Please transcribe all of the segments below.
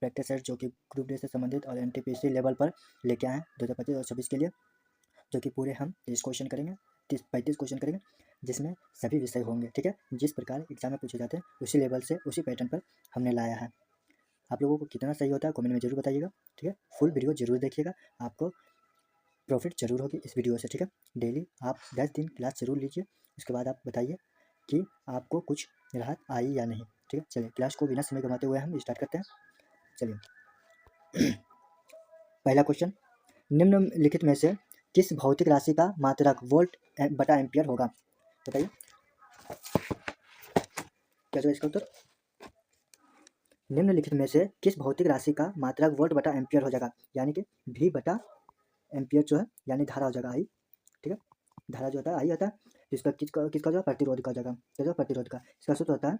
Practice set जो कि group D से संबंधित और एनटीपीसी लेवल पर लेके आए हैं 2025 और 26 के लिए, जो कि पूरे हम 30 क्वेश्चन करेंगे, 35 क्वेश्चन करेंगे, जिसमें सभी विषय होंगे। ठीक है, जिस प्रकार एग्जाम में पूछे जाते हैं उसी लेवल से उसी पैटर्न पर हमने लाया है। आप लोगों को कितना सही होता है कमेंट में जरूर बताइएगा। ठीक है, फुल वीडियो जरूर देखिएगा, आपको प्रॉफिट जरूर होगी इस वीडियो से। ठीक है, डेली आप 10 दिन क्लास जरूर लीजिए, उसके बाद आप बताइए कि आपको कुछ राहत आई या नहीं। ठीक है, चलिए क्लास को बिना समय गंवाते हुए हम स्टार्ट करते हैं। चलिए पहला क्वेश्चन, निम्नलिखित में से किस भौतिक राशि का मात्रक वोल्ट बटा एम्पियर होगा? बताइए क्या जो इसका उत्तर। निम्नलिखित में से किस भौतिक राशि का मात्रक वोल्ट बटा एम्पियर हो जाएगा? यानी कि V बटा एम्पियर जो है यानी धारा हो जाएगा आई। ठीक है, धारा जो होता है आई होता है, जिसका किसका जो है प्रतिरोध का हो जाएगा, क्या जो प्रतिरोध का। इसका सूत्र होता है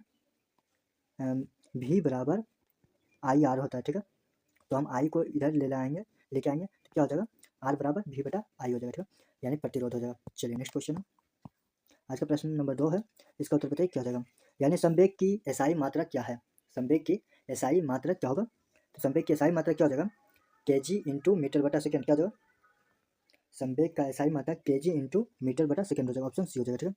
V बराबर IR होता है। ठीक है, तो हम आई को इधर लेके आएंगे तो क्या हो जाएगा, R बराबर V बटा आई हो जाएगा। ठीक है, यानी प्रतिरोध हो जाएगा। चलिए नेक्स्ट क्वेश्चन है, आज का प्रश्न नंबर 2 है, इसका उत्तर बताइए क्या हो जाएगा। यानी संवेग की एसआई मात्रा क्या है? संवेग की एसआई मात्रा क्या होगा? तो संवेग की एसआई मात्रा क्या हो जाएगा, kg इंटू मीटर बटा सेकेंड। क्या हो जाएगा, संवेग का एसआई मात्रा kg इंटू मीटर बटा सेकेंड हो जाएगा, ऑप्शन सी हो जाएगा। ठीक है,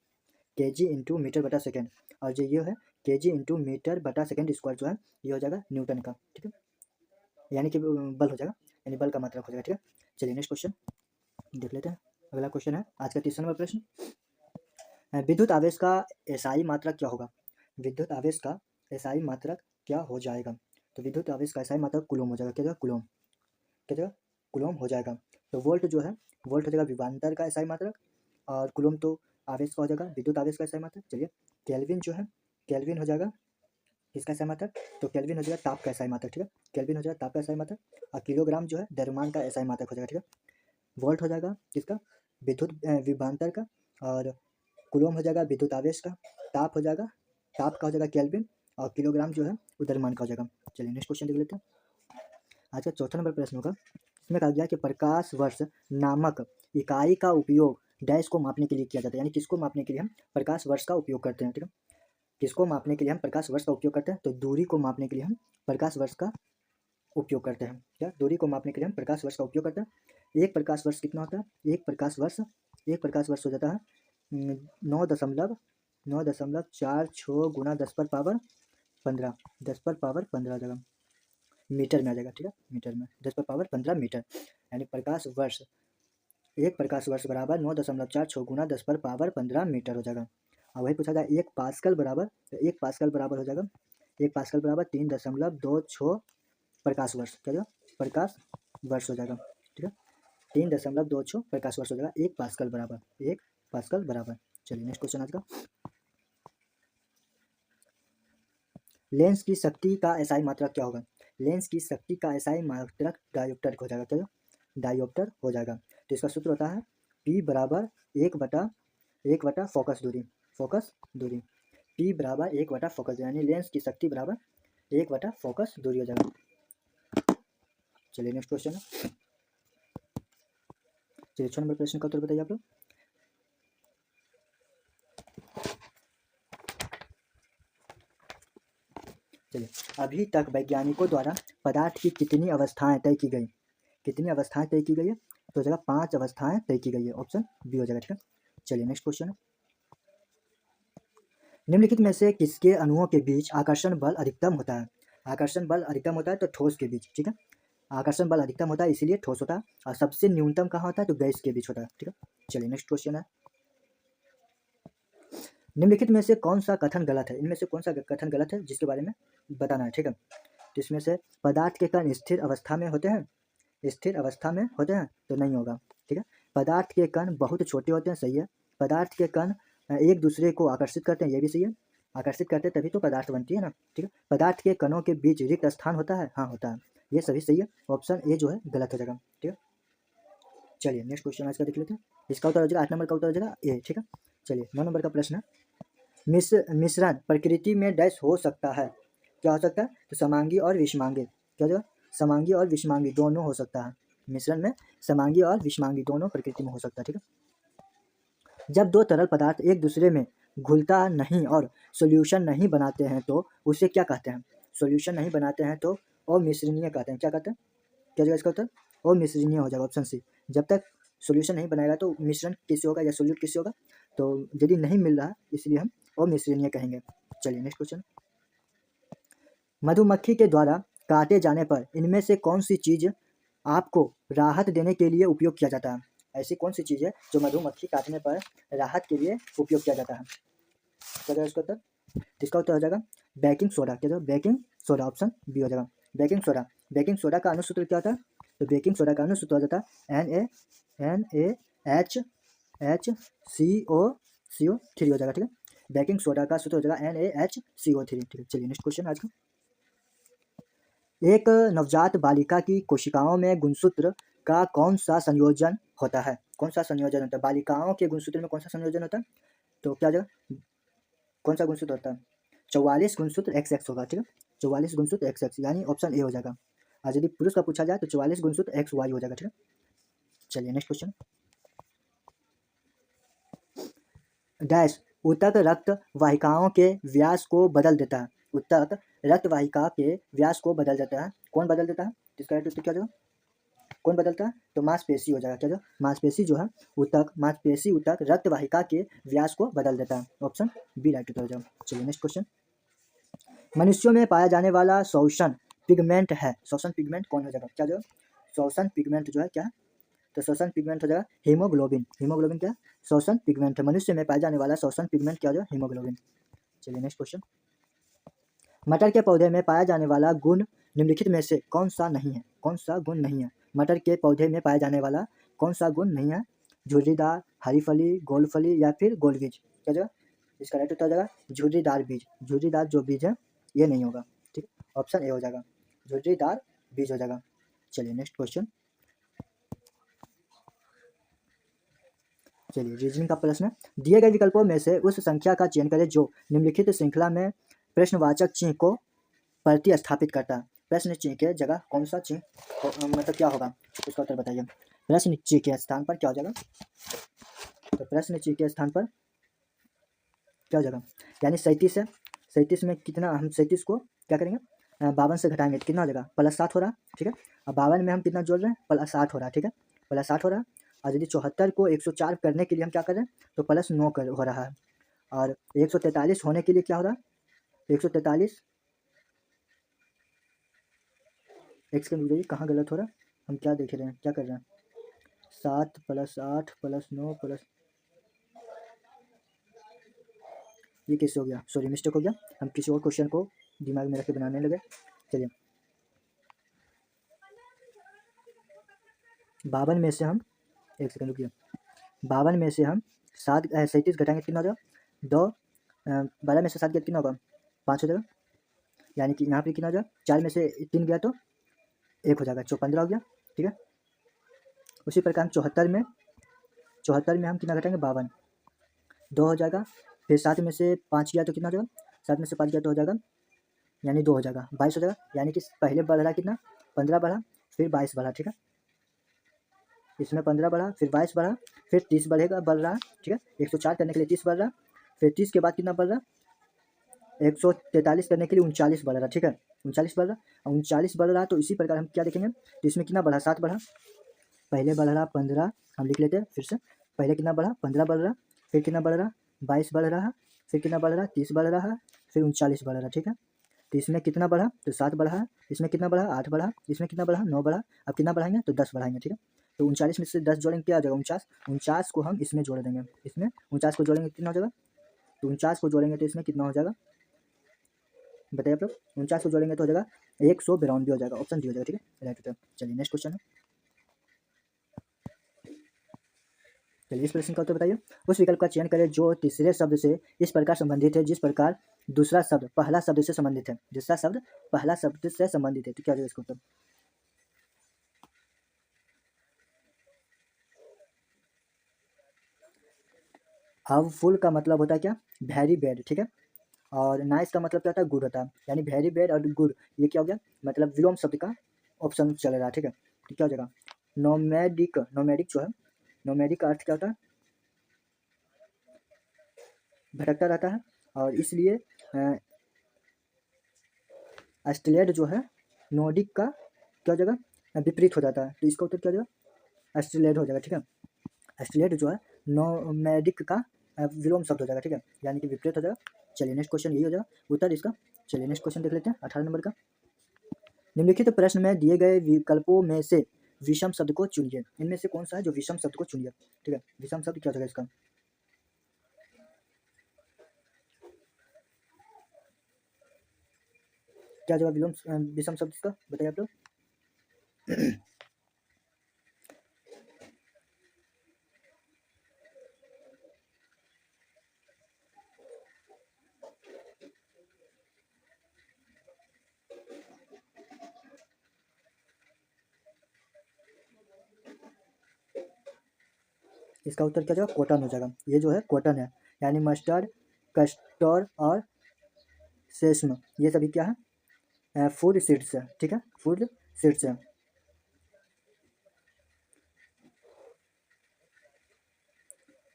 kg इंटू मीटर बटा सेकेंड, और जो ये है kg इंटू मीटर बटा सेकेंड स्क्वायर जो है ये हो जाएगा न्यूटन का। ठीक है, यानी कि बल हो जाएगा, यानी बल का मात्रक हो जाएगा। ठीक है, चलिए नेक्स्ट क्वेश्चन देख लेते हैं। अगला क्वेश्चन है आज का 3 नंबर प्रश्न, विद्युत आवेश का एसआई मात्रक क्या होगा? विद्युत आवेश का एसआई मात्रक क्या हो जाएगा? तो विद्युत आवेश का एसआई मात्रक कूलम हो जाएगा। क्या जाएगा, कूलम। क्या जाएगा, कूलम हो जाएगा। तो वोल्ट जो है, वोल्ट हो जाएगा विभवांतर का एसआई मात्रक, और कूलम तो आवेश का हो जाएगा, विद्युत आवेश का एसआई मात्रक। चलिए केल्विन जो है, केल्विन हो जाएगा किसका एसआई मात्रक, तो केल्विन हो जाएगा ताप का एसआई मात्रक। ठीक है, केल्विन हो जाएगा ताप का एसआई मात्रक, और किलोग्राम जो है द्रव्यमान का एसआई मात्रक हो जाएगा। ठीक है, वोल्ट हो जाएगा किसका, विद्युत विभवांतर का, और कूलम हो जाएगा विद्युत आवेश का, ताप हो जाएगा, ताप का हो जाएगा केल्विन, और किलोग्राम जो है वो द्रव्यमान का हो जाएगा। चलिए नेक्स्ट क्वेश्चन देख लेते हैं। आज का 4 नंबर प्रश्न होगा, इसमें कहा गया कि प्रकाश वर्ष नामक इकाई का उपयोग डैश को मापने के लिए किया जाता है। यानी किसको मापने के लिए हम प्रकाश वर्ष का उपयोग करते हैं? ठीक है, किसको मापने के लिए हम प्रकाश वर्ष का उपयोग करते हैं? तो दूरी को मापने के लिए हम प्रकाश वर्ष का उपयोग करते हैं। क्या, दूरी को मापने के लिए हम प्रकाश वर्ष का उपयोग करते हैं। एक प्रकाश वर्ष कितना होता है, एक प्रकाश वर्ष हो जाता है 9.46 गुना 10 पर पावर 15 जगह मीटर में आ जाएगा। ठीक है, मीटर में 10 पर पावर 15 मीटर, यानी प्रकाश वर्ष, एक प्रकाश वर्ष बराबर 9.46 गुना 10 पर पावर 15 मीटर हो जाएगा। और वही पूछा जाए एक पास्कल बराबर, तो एक पास्कल बराबर हो जाएगा, एक पास्कल बराबर 3.26 प्रकाश वर्ष। क्या जाएगा, प्रकाश वर्ष हो जाएगा। ठीक है, 3.26 प्रकाश वर्ष हो जाएगा एक पास्कल बराबर, एक पास्कल बराबर। चलिए नेक्स्ट क्वेश्चन आज का, लेंस की शक्ति का एसआई मात्रक क्या होगा? लेंस की शक्ति का एसआई मात्रक डायोप्टर हो जाएगा। क्या, डायोप्टर हो जाएगा। तो इसका सूत्र होता है P बराबर 1/1 फोकस दूरी, फोकस दूरी, P बराबर 1 फोकस, यानी लेंस की शक्ति बराबर 1 फोकस दूरी हो जाएगा। चलिए नेक्स्ट क्वेश्चन है, चलिए 6 नंबर प्रश्न का उत्तर बताइए आप लोग। चलिए, अभी तक वैज्ञानिकों द्वारा पदार्थ की कितनी अवस्थाएं तय की गई? कितनी अवस्थाएं तय की गई है? तो हो जाएगा 5 अवस्थाएं तय की गई है, ऑप्शन बी हो जाएगा। ठीक है, चलिए नेक्स्ट क्वेश्चन है, निम्नलिखित में से किसके अणुओं के बीच आकर्षण बल अधिकतम होता है? आकर्षण बल अधिकतम होता है तो ठोस के बीच। ठीक है, आकर्षण बल अधिकतम होता है इसीलिए ठोस होता है, और सबसे न्यूनतम कहाँ होता है, तो गैस के बीच होता है। ठीक है, चलिए नेक्स्ट क्वेश्चन है, निम्नलिखित में से कौन सा कथन गलत है? इनमें से कौन सा कथन गलत है जिसके बारे में बताना है। ठीक है, तो इसमें से पदार्थ के कण स्थिर अवस्था में होते हैं, स्थिर अवस्था में होते हैं तो नहीं होगा। ठीक है, पदार्थ के कण बहुत छोटे होते हैं, सही है। पदार्थ के कण एक दूसरे को आकर्षित करते हैं, ये भी सही है, आकर्षित करते हैं तभी तो पदार्थ बनती है ना। ठीक है, पदार्थ के कणों के बीच रिक्त स्थान होता है, हाँ होता है, ये सभी सही है, ऑप्शन ए जो है गलत हो जाएगा। ठीक है, चलिए नेक्स्ट क्वेश्चन आज का देख लेते हैं, इसका उत्तर हो जाएगा 8 नंबर का उत्तर हो जाएगा ए। ठीक है, चलिए 9 नंबर का प्रश्न है, मिश्रण प्रकृति में डैश हो सकता है? क्या हो सकता है, तो समांगी और विषमांगी। क्या होगा, समांगी और विषमांगी दोनों हो सकता है, मिश्रण में समांगी और विषमांगी दोनों प्रकृति में हो सकता है। ठीक है, जब दो तरल पदार्थ एक दूसरे में घुलता नहीं और सॉल्यूशन नहीं बनाते हैं तो उसे क्या कहते हैं? सॉल्यूशन नहीं बनाते हैं तो अमिश्रणीय कहते हैं। क्या कहते हैं? क्या जाएगा इसका उत्तर? अमिश्रणीय हो जाएगा, ऑप्शन सी। जब तक सॉल्यूशन नहीं बनाएगा तो मिश्रण कैसे होगा या सोल्यूट कैसे होगा? तो यदि नहीं मिल रहा इसलिए हम अमिश्रणीय कहेंगे। चलिए नेक्स्ट क्वेश्चन। मधुमक्खी के द्वारा काटे जाने पर इनमें से कौन सी चीज आपको राहत देने के लिए उपयोग किया जाता है? ऐसी कौन सी चीज है जो मधुमक्खी काटने पर राहत के लिए उपयोग किया जाता है? क्या जाएगा इसका उत्तर? इसका उत्तर हो जाएगा बेकिंग सोडा। क्या जाएगा? बेकिंग सोडा, ऑप्शन बी हो जाएगा बेकिंग सोडा। बेकिंग सोडा का अनुसूत्र क्या होता है? तो बेकिंग सोडा का अनुसूत्र हो जाता है NaHCO3 हो जाएगा। ठीक है, बेकिंग सोडा का सूत्र हो जाएगा NaHCO3। ठीक है, चलिए नेक्स्ट क्वेश्चन आज का। एक नवजात बालिका की कोशिकाओं में गुणसूत्र का कौन सा संयोजन होता है? कौन सा संयोजन होता है? बालिकाओं के गुणसूत्र में कौन सा संयोजन होता है? तो क्या जाएगा? कौन सा गुणसूत्र होता है? 44 गुणसूत्र XX होगा। ठीक है, 44 गुणसूत्र XX, यानी ऑप्शन ए हो जाएगा। और यदि पुरुष का पूछा जाए तो 44 गुणसूत्र XY हो जाएगा। ठीक है, चलिए नेक्स्ट क्वेश्चन। डैश ऊतक रक्त वाहिकाओं के व्यास को बदल देता है। ऊतक रक्त वाहिका के व्यास को बदल देता है। कौन बदल देता है? इसका राइट उत्तर क्या होगा? कौन बदलता है? तो मांसपेशी हो जाएगा। क्या जो मांसपेशी जो है ऊतक, मांसपेशी ऊतक रक्त वाहिका के व्यास को बदल देता है। ऑप्शन बी राइट उत्तर हो जाएगा। चलिए नेक्स्ट क्वेश्चन। मनुष्यों में पाया जाने वाला श्वसन पिगमेंट है। श्वसन पिगमेंट कौन हो जाएगा? क्या जो श्वसन पिगमेंट जो है क्या है? तो श्वसन पिगमेंट हो जाएगा हीमोग्लोबिन। हीमोग्लोबिन क्या? श्वसन पिगमेंट है। मनुष्य में पाया जाने वाला श्वसन पिगमेंट क्या हो जाएगा? हीमोग्लोबिन। चलिए नेक्स्ट क्वेश्चन। मटर के पौधे में पाया जाने वाला गुण निम्नलिखित में से कौन सा नहीं है? कौन सा गुण नहीं है? मटर के पौधे में पाया जाने वाला कौन सा गुण नहीं है? झुर्रीदार, हरी फली, गोल फली या फिर गोल बीज? क्या जाएगा? इसका राइट उत्तर हो जाएगा झुर्रीदार बीज। झुर्रीदार जो बीज है ये नहीं होगा। ठीक, ऑप्शन ए हो जाएगा झुर्रीदार बीज हो जाएगा। चलिए नेक्स्ट क्वेश्चन। चलिए रीजनिंग का प्रश्न। दिए गए विकल्पों में से उस संख्या का चयन करें जो निम्नलिखित श्रृंखला में प्रश्नवाचक चिन्ह को प्रतिस्थापित करता है। प्रश्न चिन्ह के जगह कौन सा चिन्ह मतलब क्या होगा? इसका उत्तर बताइए। प्रश्न चिन्ह के स्थान पर क्या हो जाएगा? तो प्रश्न चिन्ह के स्थान पर क्या हो जाएगा? यानी 37 है। 37 में कितना, हम 37 को क्या करेंगे? 52 से घटाएंगे तो कितना हो जाएगा? +7 हो रहा। ठीक है, अब 52 में हम कितना जोड़ रहे हैं? +8 हो रहा। ठीक है, +8 हो रहा। और यदि 74 को 104 करने के लिए हम क्या कर रहे हैं? तो +9 हो रहा है। और 143 होने के लिए क्या हो रहा है? 143 एक सेकंड रुक जाइए, कहाँ गलत हो रहा है? हम क्या देख रहे हैं, क्या कर रहे हैं? 7 + 8 + 9 + ये कैसे हो गया? सॉरी मिस्टेक हो गया। हम किसी और क्वेश्चन को दिमाग में रख के बनाने लगे। चलिए 52 में से हम, एक सेकंड रुकिए, 52 में से हम 37 घटाएंगे कितना हो जाएगा? 2 12 में से 7 गया कितना होगा? 5 हो जाएगा। यानी कि यहाँ पे कितना हो जाएगा? 4 में से 3 गया तो 1 हो जाएगा, 15 हो गया। ठीक है, उसी प्रकार हम 74 में हम कितना घटाएंगे? 52, 2 हो जाएगा। फिर 7 में से 5 गया तो कितना हो जाएगा? 7 में से 5 गया तो हो जाएगा, यानी 2 हो जाएगा, 22 हो जाएगा। यानी कि पहले बढ़ रहा कितना? 15 बढ़ा, फिर 22 बढ़ा। ठीक है, इसमें 15 बढ़ा, फिर 22 बढ़ा, फिर 30 बढ़ेगा, बढ़ रहा। ठीक है, 104 करने के लिए 30 बढ़ रहा, फिर 30 के बाद कितना बढ़ रहा? 143 करने के लिए 39 बढ़ रहा। ठीक है, 39 बढ़ रहा, और 39 बढ़ रहा। तो इसी प्रकार हम क्या देखेंगे? तो इसमें कितना बढ़ा? 7 बढ़ा। पहले बढ़ रहा 15, हम लिख लेते हैं फिर से। पहले कितना बढ़ा? 15 बढ़ रहा, फिर कितना बढ़ रहा? 22 बढ़ रहा, फिर कितना बढ़ रहा? 30 बढ़ रहा, फिर 39 बढ़ रहा। ठीक है, तो इसमें कितना बढ़ा? तो 7 बढ़ा, इसमें कितना बढ़ा? 8 बढ़ा, इसमें कितना बढ़ा? 9 बढ़ा। अब कितना बढ़ाएंगे? तो 10 बढ़ाएंगे। ठीक है, तो 39 में से 10 जोड़ेंगे क्या आ जाएगा? 49। 49 को हम इसमें जोड़ देंगे, इसमें 49 को जोड़ेंगे कितना हो जाएगा? तो 49 को जोड़ेंगे तो इसमें कितना हो जाएगा बताइए आप लोग? 49 को जोड़ेंगे तो हो जाएगा 192 हो जाएगा। ऑप्शन डी हो जाएगा। ठीक है, राइट उत्तर। चलिए नेक्स्ट क्वेश्चन है। चलिए इस प्रश्न का उत्तर बताइए। उस विकल्प का चयन करें जो तीसरे शब्द से इस प्रकार संबंधित है जिस प्रकार दूसरा शब्द पहला शब्द से संबंधित है। दूसरा शब्द पहला शब्द से संबंधित है, तो क्या हो जाएगा इसका उत्तर? अब फुल का मतलब होता है क्या? Very bad. ठीक है, और नाइस का मतलब क्या होता है? गुड होता है। यानी वेरी बैड और गुड ये क्या हो गया? मतलब विलोम शब्द का ऑप्शन चल रहा है। ठीक है, तो क्या हो जाएगा? नोमैडिक। नोमैडिक जो है, नोमैडिक का अर्थ क्या होता है? भटकता रहता है। और इसलिए स्टेलेड जो है नोडिक का क्या हो जाएगा, विपरीत हो जाता है, तो इसका उत्तर क्या हो जाएगा, एस्ट्रेलेड हो जाएगा। ठीक है, एस्ट्रेलेड जो है नोमैडिक का विलोम शब्द हो जाएगा। ठीक है, यानी कि विपरीत हो जाएगा। चलिए नेक्स्ट क्वेश्चन यही हो जाएगा उत्तर इसका। चलिए नेक्स्ट क्वेश्चन देख लेते हैं 18 नंबर का। निम्नलिखित प्रश्न में दिए गए विकल्पों में से विषम शब्द को चुनिए। इनमें से कौन सा है जो विषम शब्द को चुनिए। ठीक है, विषम शब्द क्या हो जाएगा इसका, क्या जवाब विषम शब्द इसका बताइए आप लोग। इसका उत्तर क्या जाएगा, कॉटन हो जाएगा। ये जो है कॉटन है, यानी मस्टर्ड, कस्टर्ड और सेस्म ये सभी क्या है, फूड सीड्स है। ठीक है, फूड सीड्स है।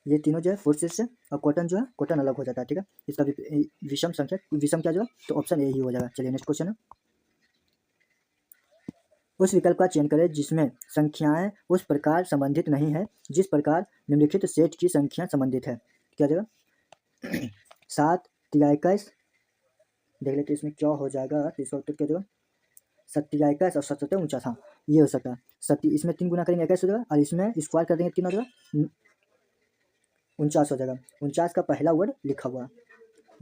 ये तीनों जो है फूड सीड्स है, और कॉटन जो है कॉटन अलग हो जाता है। ठीक है, इसका विषम संख्या विषम क्या जो है, तो ऑप्शन ए ही हो जाएगा। चलिए नेक्स्ट क्वेश्चन है। उस विकल्प का चयन करें जिसमें संख्याएं उस प्रकार संबंधित नहीं है जिस प्रकार निम्नलिखित सेट की संख्या संबंधित है। क्या जाएगा, 7 तिया 21, देख लेते इसमें क्या हो जाएगा। तो इसका उत्तर क्या जाएगा, 7 21 और 7 49। हाँ, ये हो सकता है। 7 इसमें 3 गुना करेंगे 21 हो जाएगा, और इसमें स्क्वायर कर देंगे 3 हो जाएगा, 49 हो जाएगा। 49 का पहला वर्ड लिखा हुआ,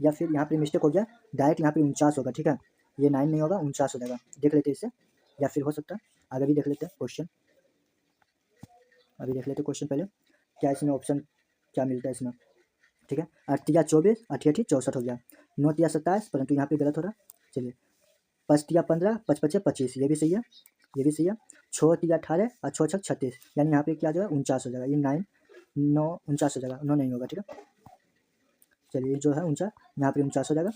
या फिर यहाँ पे मिस्टेक हो गया, डायरेक्ट यहाँ पे 49 होगा। ठीक है, ये 9 नहीं होगा, 49 हो जाएगा। देख लेते इससे, या फिर हो सकता है आगे भी देख लेते हैं क्वेश्चन। अभी देख लेते क्वेश्चन पहले, क्या इसमें ऑप्शन क्या मिलता है इसमें। ठीक है, 8 या 24, 8 64 हो गया। 9 या 27, परंतु यहाँ पे गलत हो रहा। चलिए, 5 या 15, 5 5 25, ये भी सही है, ये भी सही है। 6 या 18 और 6 6 36, यानी यहाँ पे क्या जो है 49 हो जाएगा। ये 9 49 हो जाएगा, 9 नहीं होगा। ठीक है, चलिए जो है 49, यहाँ पे 49 हो जाएगा।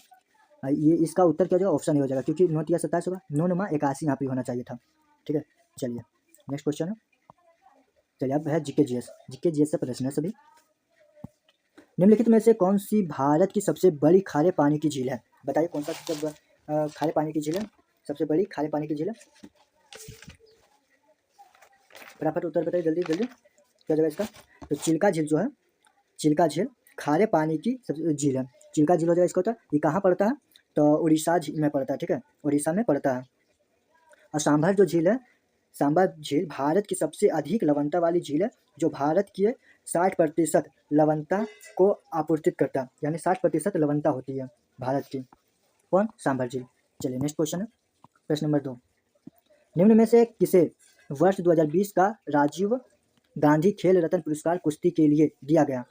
ये इसका उत्तर क्या जो है ऑप्शन ए हो जाएगा, क्योंकि 9 या 27 होगा, 9 9 81 यहाँ पे होना चाहिए था। ठीक है, चलिए नेक्स्ट क्वेश्चन है। चलिए अब है जीके जीएस से प्रश्न है सभी। निम्नलिखित में से कौन सी भारत की सबसे बड़ी खारे पानी की झील है। बताइए कौन सा सबसे खारे पानी की झील है, सबसे बड़ी खारे पानी की झील है। फटाफट उत्तर बताइए जल्दी जल्दी, क्या जगह इसका। तो चिल्का झील जो है, चिल्का झील खारे पानी की सबसे झील है। चिल्का झील हो जाएगा इसका उत्तर। ये कहाँ पड़ता है, तो उड़ीसा में पड़ता है। ठीक है, उड़ीसा में पड़ता है। और सांभर जो झील है, सांभर झील भारत की सबसे अधिक लवणता वाली झील है, जो भारत की 60% लवणता को आपूर्तित करता है, यानी 60% लवणता होती है भारत की। कौन, सांभर झील। चलिए नेक्स्ट क्वेश्चन है, प्रश्न नंबर 2। निम्न में से किसे वर्ष 2020 का राजीव गांधी खेल रत्न पुरस्कार कुश्ती के लिए दिया गया,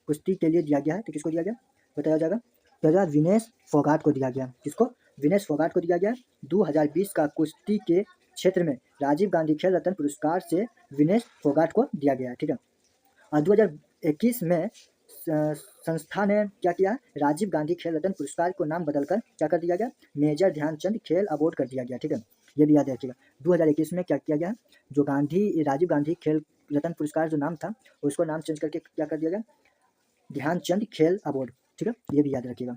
कुश्ती के लिए दिया गया है, तो किसको दिया गया बताया जाएगा। तो विनेश फोगाट को दिया गया। किसको, विनेश फोगाट को दिया गया। 2020 का कुश्ती के क्षेत्र में राजीव गांधी खेल रत्न पुरस्कार से विनेश फोगाट को दिया गया। ठीक है, और 2021 में संस्था ने क्या किया, राजीव गांधी खेल रत्न पुरस्कार को नाम बदलकर क्या कर दिया गया, मेजर ध्यानचंद खेल अवार्ड कर दिया गया। ठीक है, ये भी याद रखिएगा। 2021 में क्या किया गया, जो राजीव गांधी खेल रत्न पुरस्कार जो नाम था, उसको नाम चेंज करके क्या कर दिया गया, ध्यानचंद खेल अवार्ड। ठीक है, ये भी याद रखिएगा।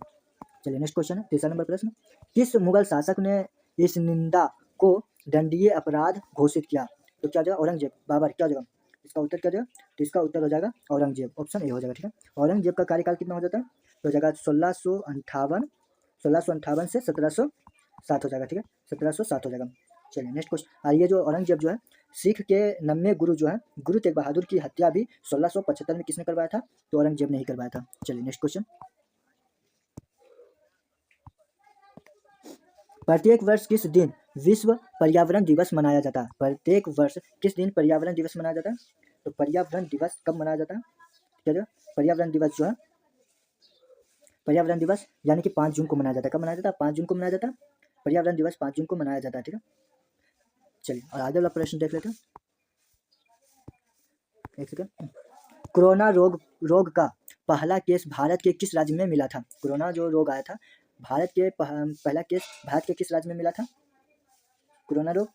चलिए नेक्स्ट क्वेश्चन है, 3 नंबर प्रश्न। किस मुगल शासक ने इस निंदा को दंडनीय अपराध घोषित किया। तो क्या जाएगा, औरंगजेब, बाबर, क्या जाएगा इसका उत्तर, क्या जाएगा, तो इसका उत्तर हो जाएगा औरंगजेब, ऑप्शन ए हो जाएगा। ठीक है, औरंगजेब का कार्यकाल कितना हो जाता है, तो हो जाएगा 1658 से 1707 हो जाएगा। ठीक है, 1707 हो जाएगा। चलिए नेक्स्ट क्वेश्चन। और ये जो औरंगजेब जो है, सिख के 90 गुरु जो है, गुरु तेग बहादुर की हत्या भी 1675 में किसने करवाया था, तो औरंगजेब ने ही करवाया था। चलिए नेक्स्ट क्वेश्चन। प्रत्येक वर्ष किस दिन विश्व पर्यावरण दिवस मनाया जाता है। प्रत्येक वर्ष किस दिन पर्यावरण दिवस मनाया जाता है, तो पर्यावरण दिवस कब मनाया जाता है, क्या जो पर्यावरण दिवस जो है, पर्यावरण दिवस यानी कि 5 जून को मनाया जाता है। कब मनाया जाता है, 5 जून को मनाया जाता है। पर्यावरण दिवस 5 जून को मनाया जाता है। ठीक है, चलिए और आगे वाला प्रश्न देख लेते हैं, एक सेकंड। कोरोना रोग का पहला केस भारत के किस राज्य में मिला था। कोरोना जो रोग आया था, भारत के पहला केस भारत के किस राज्य में मिला था, कोरोना रोग।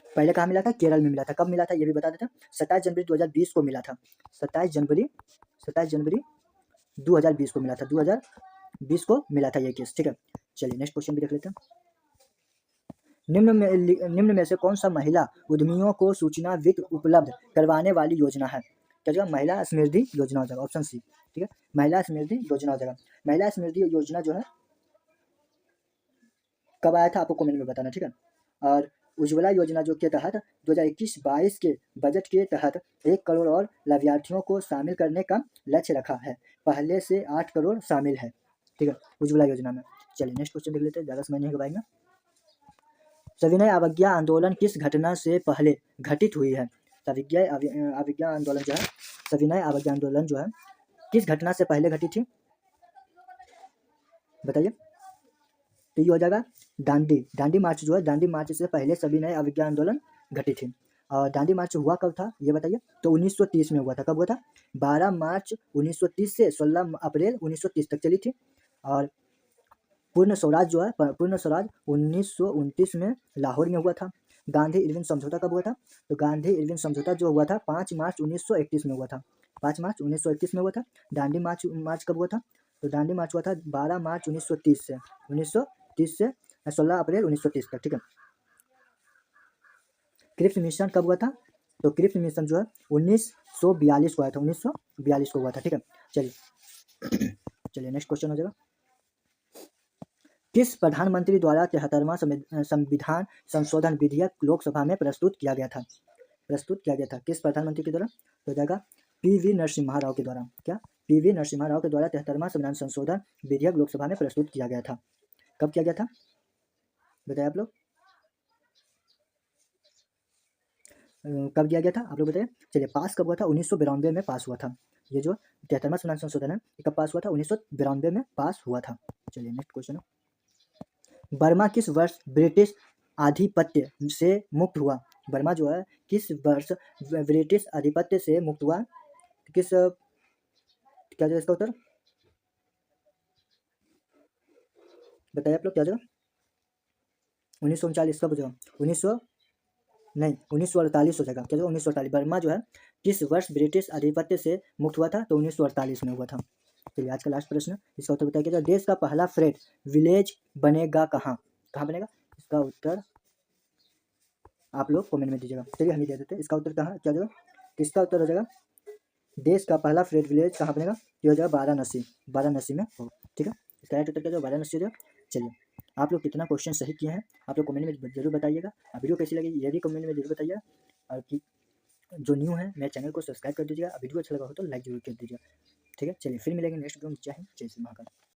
पहले कहाँ मिला था, केरल में मिला था। कब मिला था ये भी बता देता, 27 जनवरी 2020 को मिला था। 27 जनवरी 2020 को मिला था, 20 को मिला था ये केस, ठीक है। चलिए नेक्स्ट क्वेश्चन भी देख लेते हैं। निम्न में से कौन सा महिला उद्यमियों को सूचना वित्त उपलब्ध करवाने वाली योजना है? क्या जगह महिला समृद्धि योजना हो जाएगा, ऑप्शन सी, ठीक है। महिला समृद्धि योजना हो जाएगा। महिला समृद्धि योजना जो है कब आया था आपको कमेंट में बताना, ठीक है। और उज्ज्वला योजना जो के तहत 2021-22 के बजट के तहत 1 करोड़ और लाभार्थियों को शामिल करने का लक्ष्य रखा है। पहले से 8 करोड़ शामिल है, ठीक है, उज्ज्वला योजना में। चलिए नेक्स्ट क्वेश्चन देख लेते हैं, ज़्यादा समय नहीं गवाएंगे। सविनय अवज्ञा आंदोलन किस घटना से पहले घटित हुई है? अवज्ञा आंदोलन जो है, सविनय अवज्ञा आंदोलन जो है किस घटना से पहले घटित थी, बताइए। तो ये हो जाएगा दांडी मार्च जो है, दांडी मार्च से पहले सविनय अवज्ञा आंदोलन घटित थी। और दांडी मार्च हुआ कब था ये बताइए। तो 1930 में हुआ था। कब हुआ था? 12 मार्च 1930 से 16 अप्रैल 1930 तक चली थी। और पूर्ण स्वराज जो है, पूर्ण स्वराज 1929 में लाहौर में हुआ था। गांधी इरविन समझौता कब हुआ था? तो गांधी इरविन समझौता जो हुआ था 5 मार्च 1931 में हुआ था। 5 मार्च 1931 में हुआ था। दांडी मार्च कब हुआ था? तो दांडी मार्च हुआ था 12 मार्च 1930 से 16 अप्रैल 1930 तक, ठीक है। क्रिप्स मिशन कब हुआ था? तो क्रिप्स मिशन जो है 1942 को आया था, 1942 को हुआ था, ठीक है। चलिए नेक्स्ट क्वेश्चन हो जाएगा। किस प्रधानमंत्री द्वारा 73वां संविधान संशोधन विधेयक लोकसभा में प्रस्तुत किया गया था? किस प्रधानमंत्री के द्वारा? तो जाएगा पी.वी. नरसिम्हा राव के द्वारा। क्या? पी.वी. नरसिम्हा राव के द्वारा 73वां संविधान संशोधन विधेयक लोकसभा में प्रस्तुत किया गया था। कब किया गया था बताइए आप लोग, कब किया गया था आप लोग बताइए। चलिए पास कब हुआ था? 1992 में पास हुआ था। ये जो 73वां संविधान संशोधन है कब पास हुआ था? 1992 में पास हुआ था। चलिए नेक्स्ट क्वेश्चन। बर्मा किस वर्ष ब्रिटिश आधिपत्य से मुक्त हुआ? बर्मा जो है किस वर्ष ब्रिटिश आधिपत्य से मुक्त हुआ? किस, क्या जो इसका उत्तर बताइए आप लोग, क्या जो 1939 कब जो 1948 हो जाएगा। क्या जो 1948। बर्मा जो है किस वर्ष ब्रिटिश आधिपत्य से मुक्त हुआ था? तो 1948 में हुआ था। चलिए आज का लास्ट प्रश्न, इसका उत्तर बताइए। क्या देश का पहला फ्रेट विलेज बनेगा कहाँ बनेगा? इसका उत्तर आप लोग कमेंट में दीजिएगा। चलिए हम ही दे देते हैं इसका उत्तर कहाँ, क्या जाएगा? इसका उत्तर हो जाएगा देश का पहला फ्रेट विलेज कहाँ बनेगा? ये हो जाएगा वाराणसी में हो, ठीक है। इसका राइट उत्तर क्या जाएगा? वाराणसी हो जाएगा। चलिए आप लोग कितना क्वेश्चन सही किए हैं आप लोग कमेंट में जरूर बताइएगा। वीडियो कैसी लगी ये भी कमेंट में जरूर बताइएगा। और कि जो न्यू है मेरे चैनल को सब्सक्राइब कर दीजिएगा। वीडियो अच्छा लगा हो तो लाइक जरूर कर दीजिएगा, ठीक है। चलिए फिर मिलेंगे नेक्स्ट वीडियो में। जय हिंद, जय श्री महाकाल।